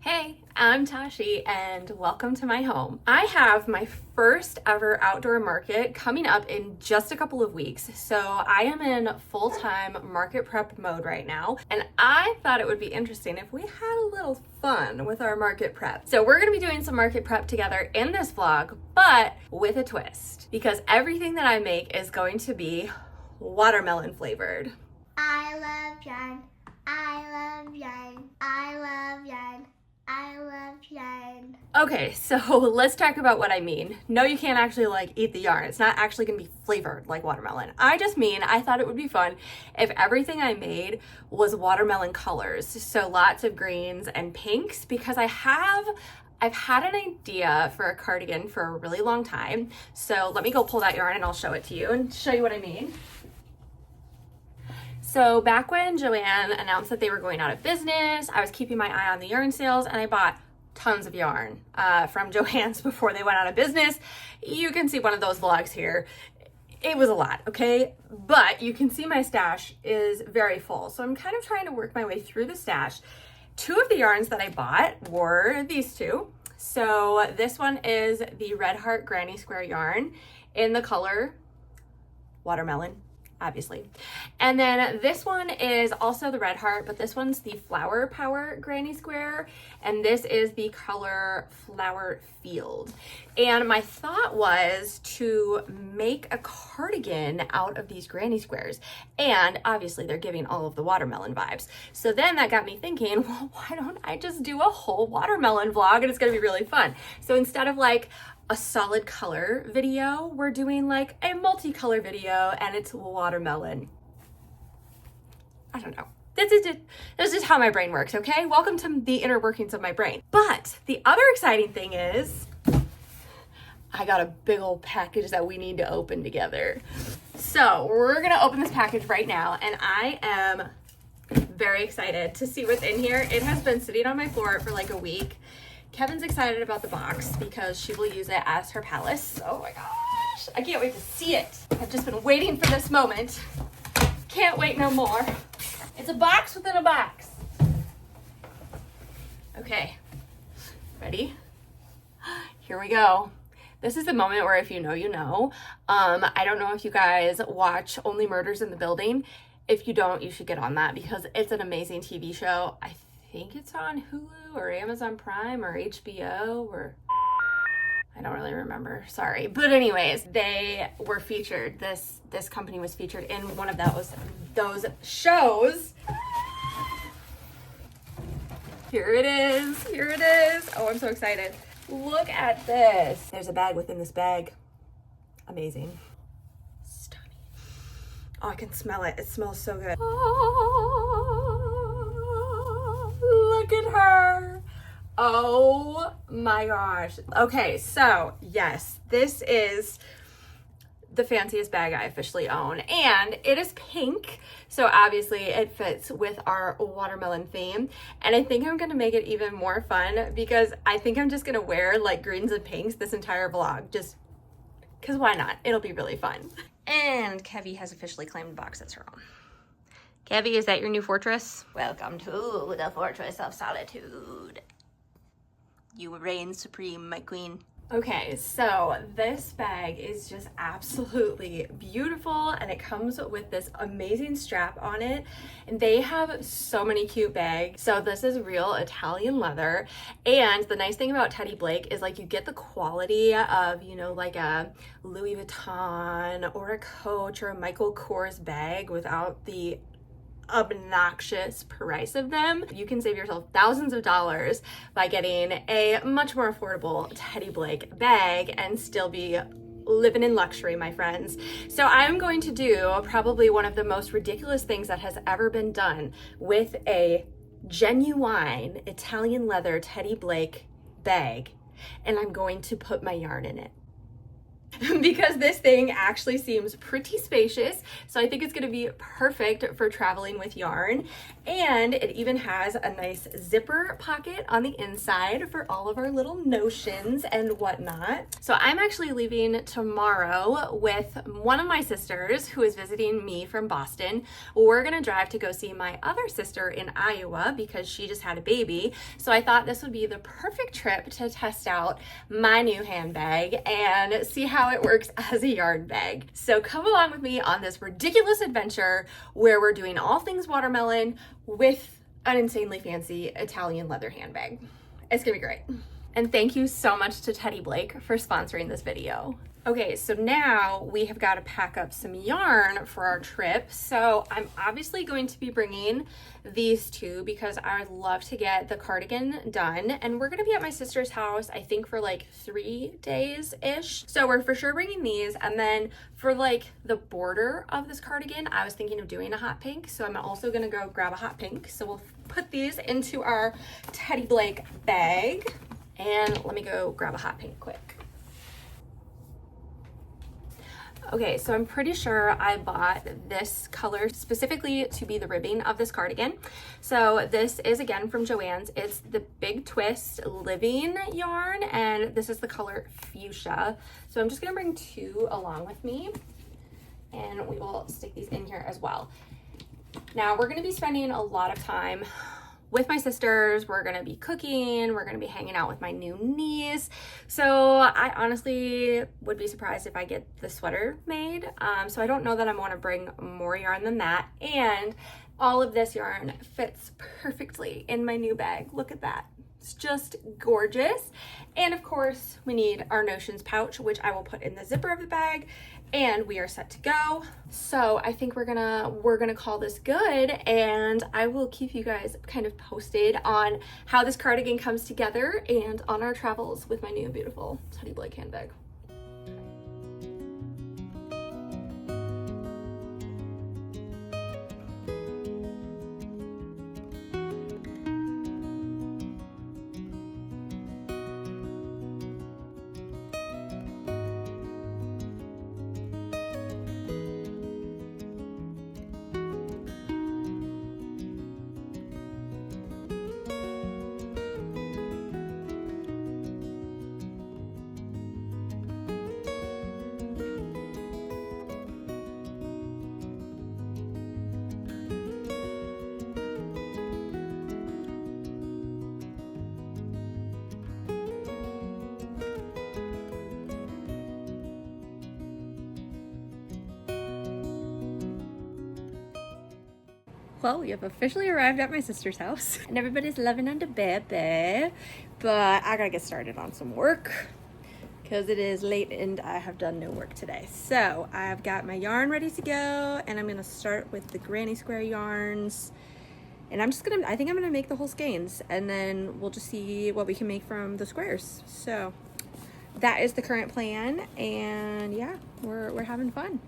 Hey, I'm Tashi and welcome to my home. I have my first ever outdoor market coming up in just a couple of weeks. So I am in full-time market prep mode right now, and I thought it would be interesting if we had a little fun with our market prep. So we're gonna be doing some market prep together in this vlog, but with a twist, because everything that I make is going to be watermelon flavored. I love yarn. I love yarn. I love yarn. I love yarn. Okay, so let's talk about what I mean. No, you can't actually eat the yarn. It's not actually gonna be flavored like watermelon. I just mean I thought it would be fun if everything I made was watermelon colors. So lots of greens and pinks, because I've had an idea for a cardigan for a really long time. So let me go pull that yarn and I'll show it to you and show you what I mean. So back when Joanne announced that they were going out of business, I was keeping my eye on the yarn sales and I bought tons of yarn from Joann's before they went out of business. You can see one of those vlogs here. It was a lot, okay? But you can see my stash is very full. So I'm kind of trying to work my way through the stash. Two of the yarns that I bought were these two. So this one is the Red Heart Granny Square yarn in the color watermelon, obviously. And then this one is also the Red Heart, but this one's the Flower Power Granny Square, and this is the color Flower Field. And my thought was to make a cardigan out of these granny squares, and obviously they're giving all of the watermelon vibes. So then that got me thinking, well, why don't I just do a whole watermelon vlog, and it's gonna be really fun. So instead of a solid color video, we're doing a multicolor video, and it's watermelon. I don't know. This is how my brain works, okay? Welcome to the inner workings of my brain. But the other exciting thing is I got a big old package that we need to open together. So we're gonna open this package right now, and I am very excited to see what's in here. It has been sitting on my floor for a week. Kevin's excited about the box because she will use it as her palace. Oh my gosh, I can't wait to see it. I've just been waiting for this moment. Can't wait no more. It's a box within a box. Okay, ready? Here we go. This is the moment where if you know, you know. I don't know if you guys watch Only Murders in the Building. If you don't, you should get on that because it's an amazing TV show. I think it's on Hulu or Amazon Prime or HBO, or I don't really remember, sorry. But anyways, they were featured. This company was featured in one of those shows. Here it is. Oh, I'm so excited. Look at this. There's a bag within this bag. Amazing. Stunning. Oh, I can smell it. It smells so good. Look at her. Oh my gosh. Okay, so yes, this is the fanciest bag I officially own, and it is pink, so obviously it fits with our watermelon theme. And I think I'm gonna make it even more fun because I think I'm just gonna wear greens and pinks this entire vlog, just because why not? It'll be really fun. And Kevy has officially claimed the box as her own. Kevy, is that your new fortress? Welcome to the Fortress of Solitude. You reign supreme, my queen. Okay, so this bag is just absolutely beautiful, and it comes with this amazing strap on it, and they have so many cute bags. So this is real Italian leather, and the nice thing about Teddy Blake is you get the quality of, a Louis Vuitton or a Coach or a Michael Kors bag without the obnoxious price of them. You can save yourself thousands of dollars by getting a much more affordable Teddy Blake bag and still be living in luxury, my friends. So I'm going to do probably one of the most ridiculous things that has ever been done with a genuine Italian leather Teddy Blake bag, and I'm going to put my yarn in it. because this thing actually seems pretty spacious. So I think it's gonna be perfect for traveling with yarn. And it even has a nice zipper pocket on the inside for all of our little notions and whatnot. So I'm actually leaving tomorrow with one of my sisters who is visiting me from Boston. We're gonna drive to go see my other sister in Iowa because she just had a baby. So I thought this would be the perfect trip to test out my new handbag and see how it works as a yarn bag. So come along with me on this ridiculous adventure where we're doing all things watermelon with an insanely fancy Italian leather handbag. It's gonna be great. And thank you so much to Teddy Blake for sponsoring this video. Okay, so now we have got to pack up some yarn for our trip. So I'm obviously going to be bringing these two because I would love to get the cardigan done. And we're gonna be at my sister's house, I think for like 3 days-ish. So we're for sure bringing these. And then for like the border of this cardigan, I was thinking of doing a hot pink. So I'm also gonna go grab a hot pink. So we'll put these into our Teddy Blake bag. And let me go grab a hot pink quick. Okay, so I'm pretty sure I bought this color specifically to be the ribbing of this cardigan. So this is again from Joann's. It's the Big Twist Living yarn, and this is the color Fuchsia. So I'm just gonna bring 2 along with me, and we will stick these in here as well. Now we're gonna be spending a lot of time with my sisters. We're gonna be cooking, we're gonna be hanging out with my new niece. So I honestly would be surprised if I get the sweater made. So I don't know that I wanna bring more yarn than that. And all of this yarn fits perfectly in my new bag. Look at that. It's just gorgeous. And of course, we need our notions pouch, which I will put in the zipper of the bag, and we are set to go. So I think we're gonna call this good, and I will keep you guys kind of posted on how this cardigan comes together and on our travels with my new beautiful Teddy Blake handbag. Well, we have officially arrived at my sister's house and everybody's loving on the baby, but I gotta get started on some work because it is late and I have done no work today. So I've got my yarn ready to go, and I'm gonna start with the granny square yarns, and I think I'm gonna make the whole skeins, and then we'll just see what we can make from the squares. So that is the current plan, and yeah, we're having fun.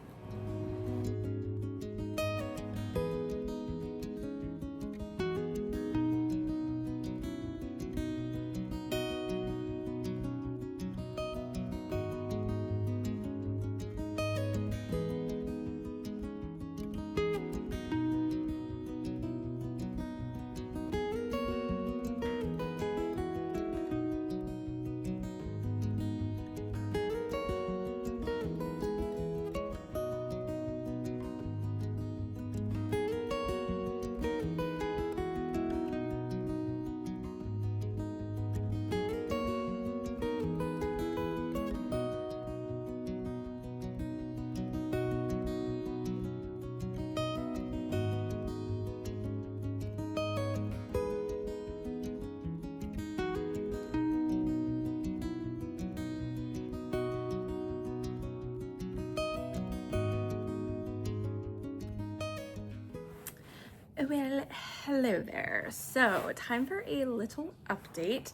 Well, hello there. So time for a little update.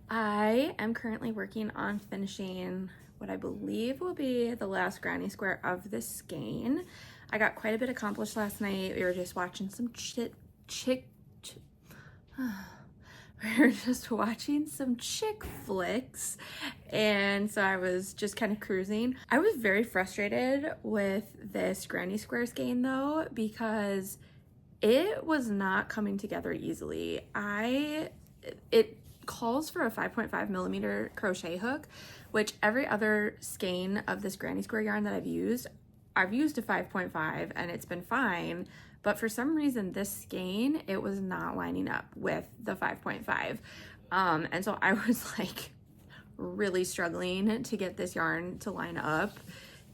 I am currently working on finishing what I believe will be the last granny square of this skein. I got quite a bit accomplished last night. We were just watching some we were just watching some chick flicks, and so I was just kind of cruising. I was very frustrated with this granny square skein though, because it was not coming together easily. It calls for a 5.5 millimeter crochet hook, which every other skein of this granny square yarn that I've used a 5.5 and it's been fine. But for some reason this skein, it was not lining up with the 5.5. And so I was like really struggling to get this yarn to line up.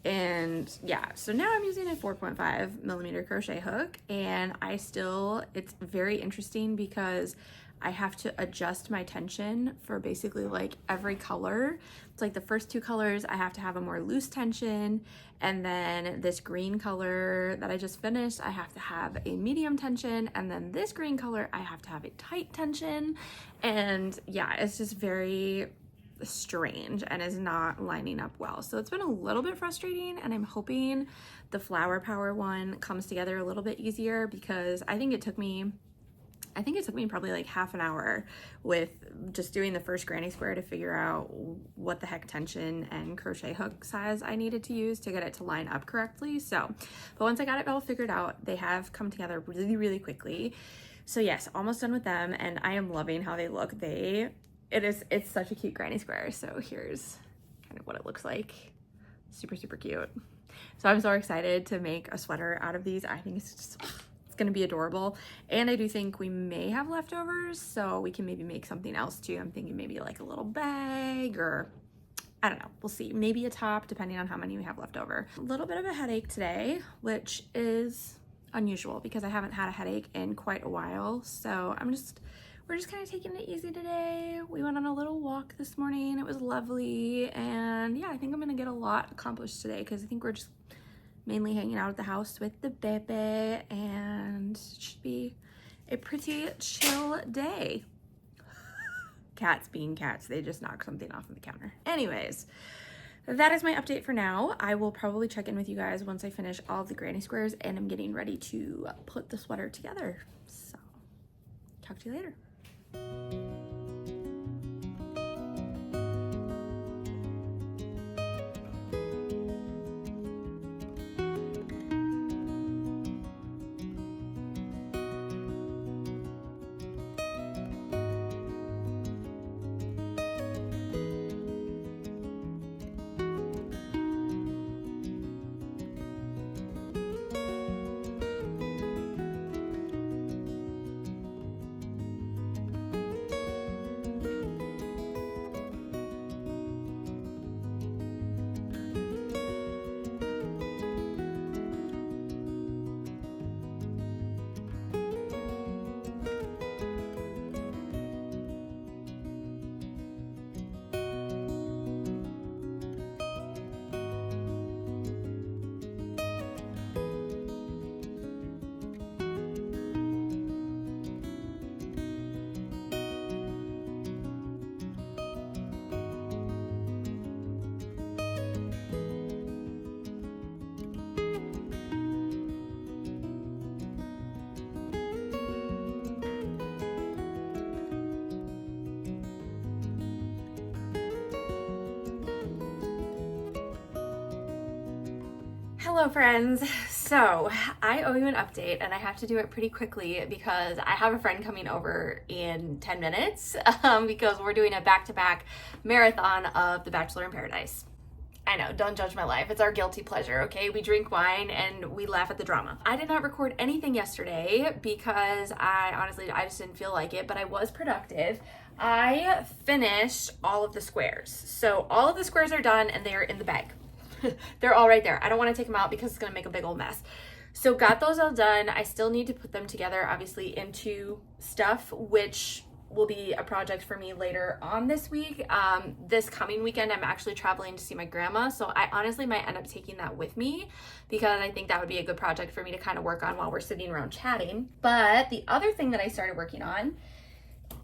And yeah, so now I'm using a 4.5 millimeter crochet hook, and it's very interesting because I have to adjust my tension for basically like every color. It's like the first two colors, I have to have a more loose tension. And then this green color that I just finished, I have to have a medium tension. And then this green color, I have to have a tight tension. And yeah, it's just very strange and is not lining up well. So it's been a little bit frustrating, and I'm hoping the Flower Power one comes together a little bit easier, because I think it took me probably like half an hour with just doing the first granny square to figure out what the heck tension and crochet hook size I needed to use to get it to line up correctly. So, but once I got it all figured out, they have come together really, really quickly. So yes, almost done with them, and I am loving how they look. It's such a cute granny square. So here's kind of what it looks like. Super, super cute. So I'm so excited to make a sweater out of these. I think it's gonna be adorable, and I do think we may have leftovers, so we can maybe make something else too. I'm thinking maybe like a little bag, or I don't know, we'll see, maybe a top depending on how many we have left over. A little bit of a headache today, which is unusual because I haven't had a headache in quite a while. So we're just kind of taking it easy today. We went on a little walk this morning. It was lovely, and yeah, I think I'm gonna get a lot accomplished today because I think we're just mainly hanging out at the house with the baby, and it should be a pretty chill day. Cats being cats, they just knocked something off of the counter. Anyways, that is my update for now. I will probably check in with you guys once I finish all of the granny squares and I'm getting ready to put the sweater together. So, talk to you later. Hello friends. So I owe you an update, and I have to do it pretty quickly because I have a friend coming over in 10 minutes because we're doing a back-to-back marathon of The Bachelor in Paradise. I know, don't judge my life. It's our guilty pleasure, okay? We drink wine and we laugh at the drama. I did not record anything yesterday because I just didn't feel like it, but I was productive. I finished all of the squares. So all of the squares are done and they are in the bag. They're all right there. I don't want to take them out because it's going to make a big old mess. So got those all done. I still need to put them together, obviously, into stuff, which will be a project for me later on this week. This coming weekend, I'm actually traveling to see my grandma. So I honestly might end up taking that with me because I think that would be a good project for me to kind of work on while we're sitting around chatting. But the other thing that I started working on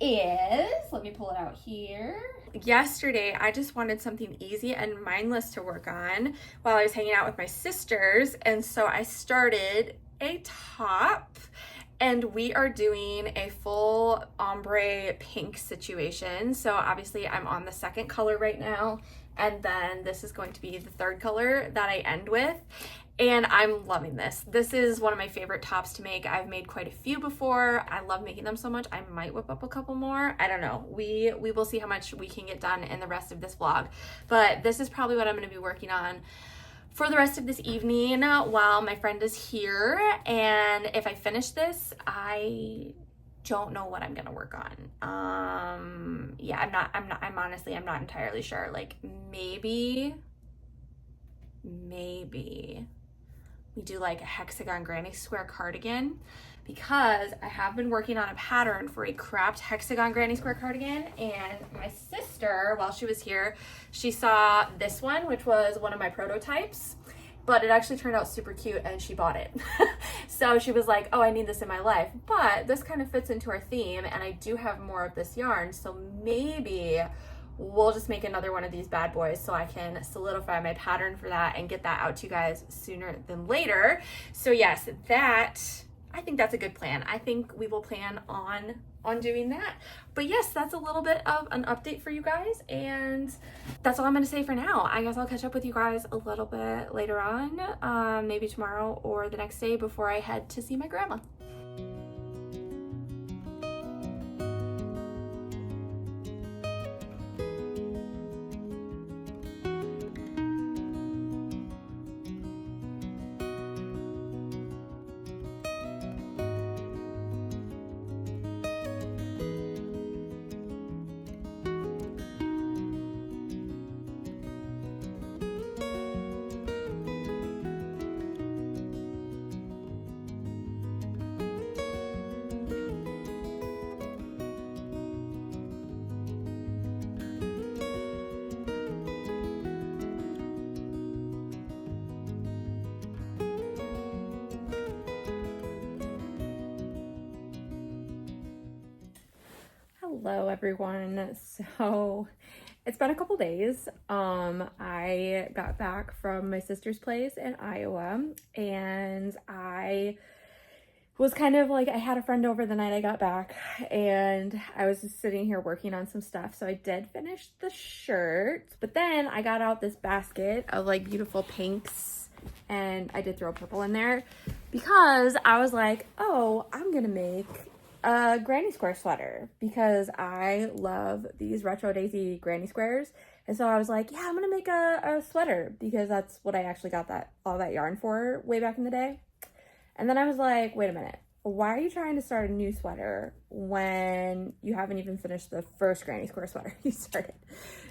is, let me pull it out here. Yesterday, I just wanted something easy and mindless to work on while I was hanging out with my sisters. And so I started a top, and we are doing a full ombre pink situation. So obviously I'm on the second color right now, and then this is going to be the third color that I end with. And I'm loving this. This is one of my favorite tops to make. I've made quite a few before. I love making them so much. I might whip up a couple more. I don't know. We will see how much we can get done in the rest of this vlog. But this is probably what I'm going to be working on for the rest of this evening while my friend is here. And if I finish this, I don't know what I'm gonna work on. Yeah, I'm honestly, I'm not entirely sure. Like maybe we do like a hexagon granny square cardigan, because I have been working on a pattern for a cropped hexagon granny square cardigan, and my sister, while she was here, she saw this one, which was one of my prototypes, but it actually turned out super cute and she bought it. So she was like, oh, I need this in my life, but this kind of fits into our theme and I do have more of this yarn, so maybe we'll just make another one of these bad boys so I can solidify my pattern for that and get that out to you guys sooner than later. So yes, I think that's a good plan. I think we will plan on doing that. But yes, that's a little bit of an update for you guys, and that's all I'm gonna say for now. I guess I'll catch up with you guys a little bit later on, maybe tomorrow or the next day before I head to see my grandma. Hello everyone. So it's been a couple days. I got back from my sister's place in Iowa, and I was kind of like, I had a friend over the night I got back, and I was just sitting here working on some stuff. So I did finish the shirt, but then I got out this basket of like beautiful pinks, and I did throw purple in there because I was like, oh, I'm gonna make a granny square sweater because I love these retro daisy granny squares. And so I was like, yeah, I'm gonna make a sweater because that's what I actually got all that yarn for way back in the day. And then I was like, wait a minute, why are you trying to start a new sweater when you haven't even finished the first granny square sweater you started?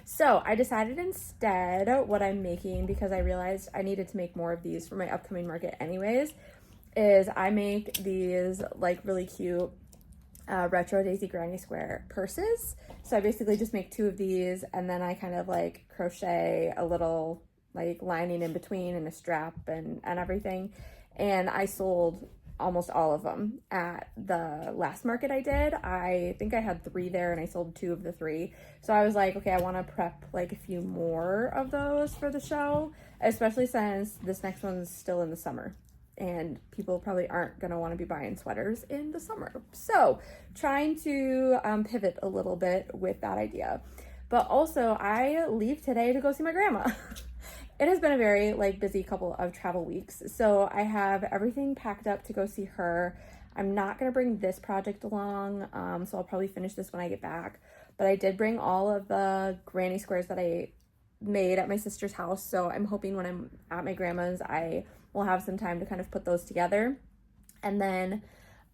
So I decided instead what I'm making, because I realized I needed to make more of these for my upcoming market anyways, is I make these like really cute retro daisy granny square purses. So I basically just make 2 of these, and then I kind of like crochet a little like lining in between and a strap and everything. And I sold almost all of them at the last market I did. I think I had 3 there and I sold 2 of the 3. So I was like, okay, I want to prep like a few more of those for the show, especially since this next one's still in the summer and people probably aren't going to want to be buying sweaters in the summer. So trying to pivot a little bit with that idea. But also I leave today to go see my grandma. It has been a very like busy couple of travel weeks. So I have everything packed up to go see her. I'm not going to bring this project along. So I'll probably finish this when I get back. But I did bring all of the granny squares that I made at my sister's house. So I'm hoping when I'm at my grandma's, I will have some time to kind of put those together. And then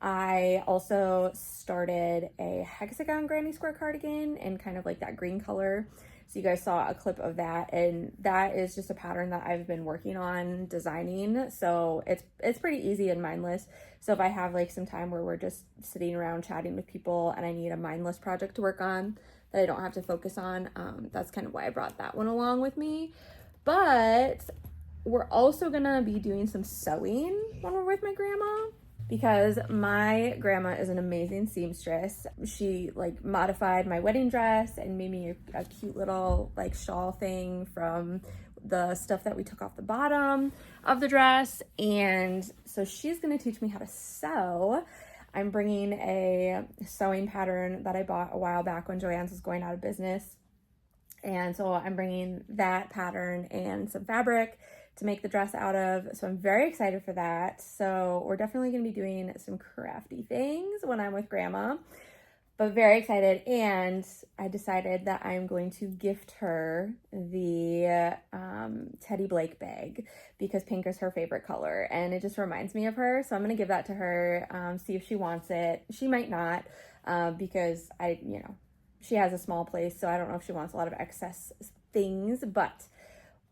I also started a hexagon granny square cardigan in kind of like that green color. So you guys saw a clip of that, and that is just a pattern that I've been working on designing. So it's pretty easy and mindless. So if I have like some time where we're just sitting around chatting with people and I need a mindless project to work on that I don't have to focus on, that's kind of why I brought that one along with me. But we're also gonna be doing some sewing when we're with my grandma, because my grandma is an amazing seamstress. She like modified my wedding dress and made me a cute little like shawl thing from the stuff that we took off the bottom of the dress. And so she's gonna teach me how to sew. I'm bringing a sewing pattern that I bought a while back when Joann's was going out of business. And so I'm bringing that pattern and some fabric to make the dress out of. So I'm very excited for that. So we're definitely going to be doing some crafty things when I'm with Grandma, but very excited. And I decided that I'm going to gift her the Teddy Blake bag because pink is her favorite color and it just reminds me of her. So I'm going to give that to her, see if she wants it. She might not because she has a small place, so I don't know if she wants a lot of excess things, but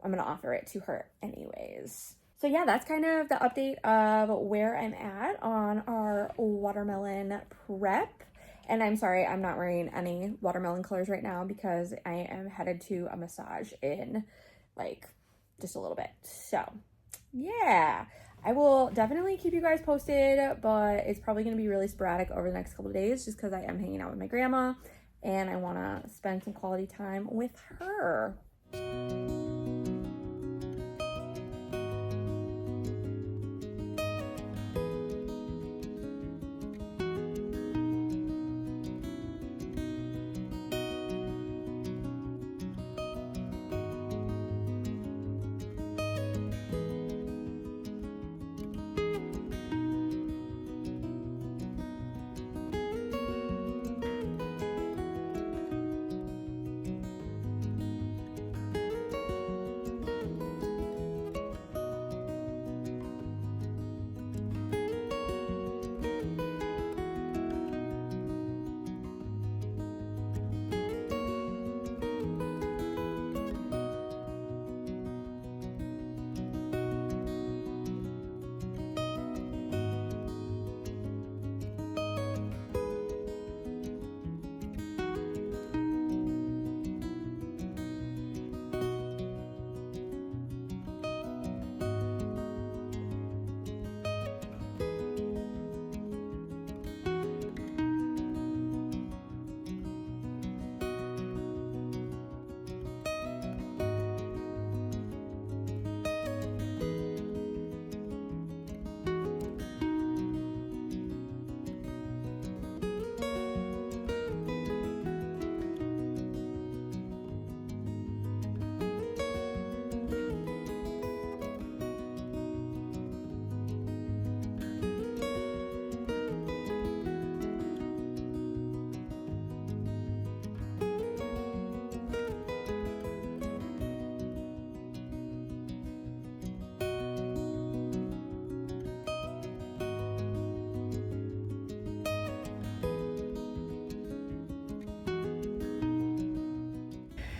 I'm going to offer it to her anyways. So yeah, that's kind of the update of where I'm at on our watermelon prep. And I'm sorry, I'm not wearing any watermelon colors right now because I am headed to a massage in like just a little bit. So yeah, I will definitely keep you guys posted, but it's probably going to be really sporadic over the next couple of days just because I am hanging out with my grandma and I want to spend some quality time with her.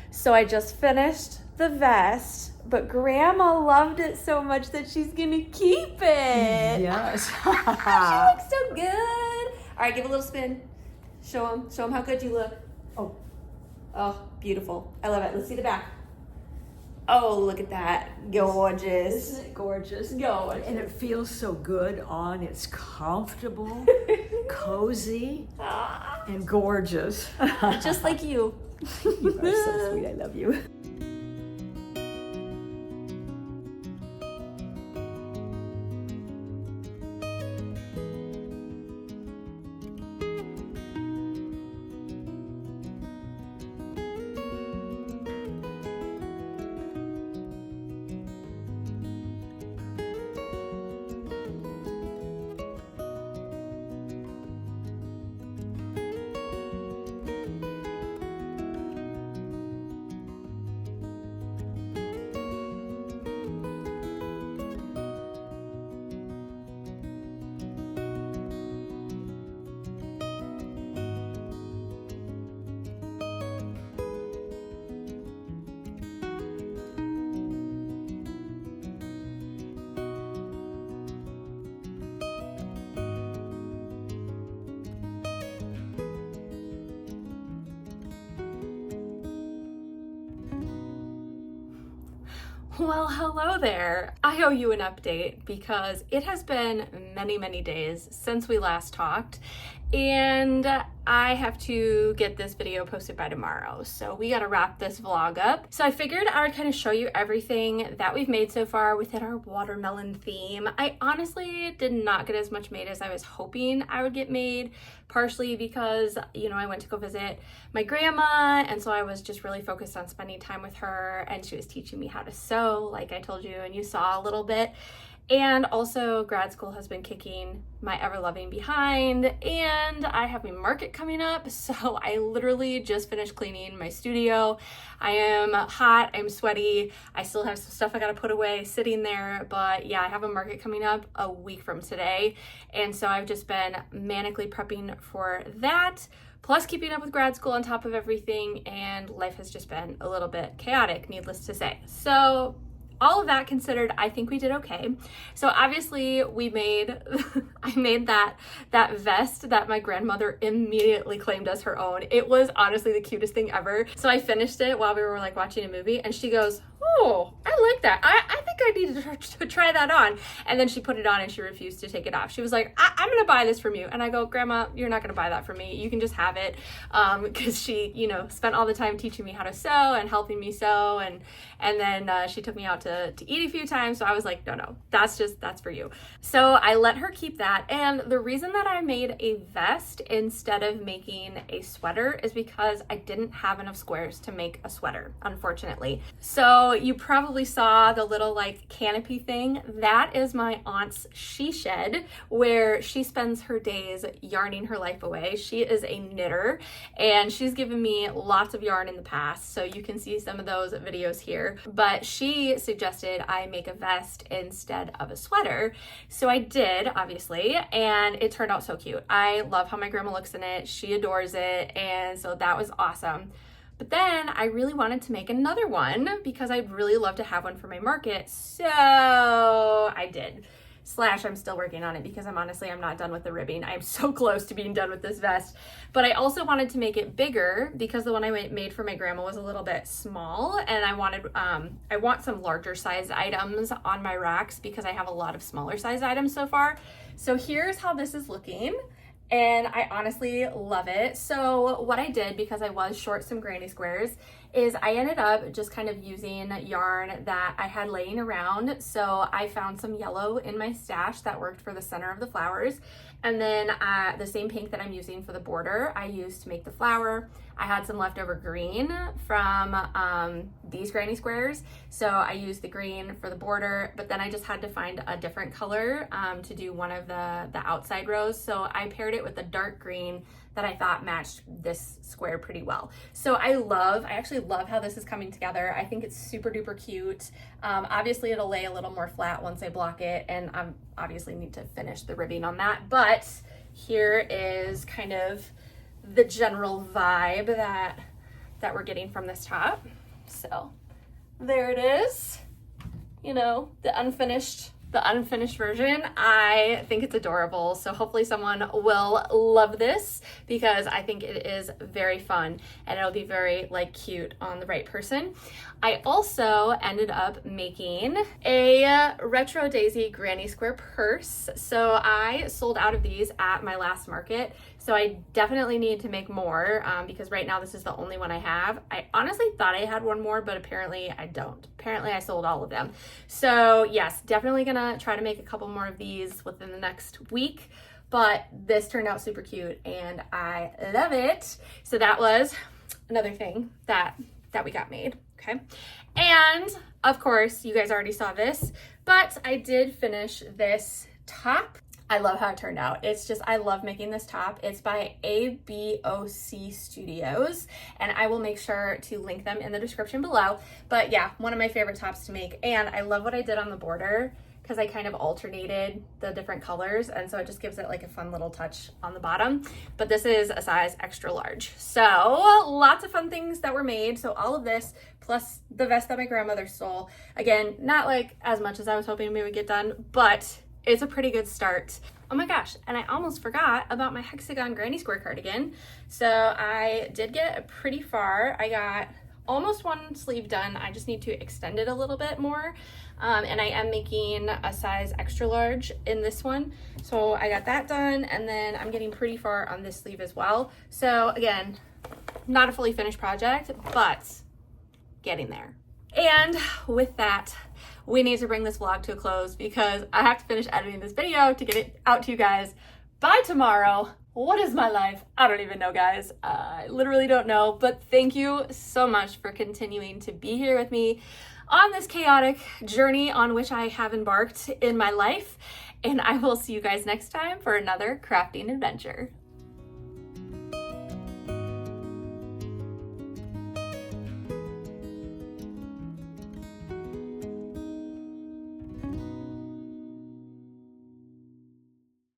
So I just finished the vest, but Grandma loved it so much that she's gonna keep it. Yes. She looks so good. All right, give a little spin. Show them how good you look. Oh, beautiful. I love it. Let's see the back. Oh, look at that. Gorgeous. Isn't it gorgeous? Gorgeous. And it feels so good on. It's comfortable, cozy, and gorgeous. Just like you. You are so sweet. I love you. Well, hello there. I owe you an update because it has been many, many days since we last talked, and I have to get this video posted by tomorrow. So we gotta wrap this vlog up. So I figured I would kind of show you everything that we've made so far within our watermelon theme. I honestly did not get as much made as I was hoping I would get made, partially because, you know, I went to go visit my grandma, and so I was just really focused on spending time with her, and she was teaching me how to sew, like I told you and you saw a little bit. And also grad school has been kicking my ever-loving behind, and I have a market coming up, so I literally just finished cleaning my studio. I am hot, I'm sweaty, I still have some stuff I gotta put away sitting there, but yeah, I have a market coming up a week from today, and so I've just been manically prepping for that, plus keeping up with grad school on top of everything, and life has just been a little bit chaotic, needless to say. So all of that considered, I think we did okay. So obviously we made, I made that vest that my grandmother immediately claimed as her own. It was honestly the cutest thing ever. So I finished it while we were like watching a movie, and she goes, "Oh, I like that. I think I need to try that on." And then she put it on and she refused to take it off. She was like, I'm gonna buy this from you. And I go, "Grandma, you're not gonna buy that from me. You can just have it." Because she, you know, spent all the time teaching me how to sew and helping me sew. And then she took me out to eat a few times. So I was like, no, that's for you. So I let her keep that. And the reason that I made a vest instead of making a sweater is because I didn't have enough squares to make a sweater, unfortunately. So you probably saw the little like canopy thing. That is my aunt's she shed, where she spends her days yarning her life away. She is a knitter, and she's given me lots of yarn in the past, so you can see some of those videos here. But she suggested I make a vest instead of a sweater, so I did, obviously, and it turned out so cute. I love how my grandma looks in it. She adores it, and so that was awesome. But then I really wanted to make another one because I'd really love to have one for my market, so I did. I'm still working on it because I'm not done with the ribbing. I'm so close to being done with this vest. But I also wanted to make it bigger because the one I made for my grandma was a little bit small, and I want some larger size items on my racks because I have a lot of smaller size items so far. So here's how this is looking, and I honestly love it. So what I did, because I was short some granny squares, is I ended up just kind of using yarn that I had laying around. So I found some yellow in my stash that worked for the center of the flowers. And then the same pink that I'm using for the border, I used to make the flower. I had some leftover green from these granny squares, so I used the green for the border, but then I just had to find a different color to do one of the outside rows. So I paired it with the dark green that I thought matched this square pretty well. So I actually love how this is coming together. I think it's super duper cute. Obviously it'll lay a little more flat once I block it, and I obviously need to finish the ribbing on that, but here is kind of the general vibe that we're getting from this top. So there it is, you know, the unfinished version. I think it's adorable, so hopefully someone will love this because I think it is very fun and it'll be very like cute on the right person. I also ended up making a retro daisy granny square purse. So I sold out of these at my last market, so I definitely need to make more because right now this is the only one I have. I honestly thought I had one more, but apparently I don't. Apparently I sold all of them. So yes, definitely gonna try to make a couple more of these within the next week, but this turned out super cute and I love it. So that was another thing that we got made. Okay. And of course, you guys already saw this, but I did finish this top. I love how it turned out. It's just, I love making this top. It's by ABOC Studios, and I will make sure to link them in the description below. But yeah, one of my favorite tops to make. And I love what I did on the border because I kind of alternated the different colors, and so it just gives it like a fun little touch on the bottom. But this is a size extra large. So lots of fun things that were made. So all of this plus the vest that my grandmother stole. Again, not like as much as I was hoping we would get done, but it's a pretty good start. Oh my gosh, and I almost forgot about my hexagon granny square cardigan. So I did get pretty far. I got almost one sleeve done. I just need to extend it a little bit more. And I am making a size extra large in this one. So I got that done, and then I'm getting pretty far on this sleeve as well. So again, not a fully finished project, but getting there. And with that, we need to bring this vlog to a close because I have to finish editing this video to get it out to you guys by tomorrow. What is my life? I don't even know, guys. I literally don't know, but thank you so much for continuing to be here with me on this chaotic journey on which I have embarked in my life. And I will see you guys next time for another crafting adventure.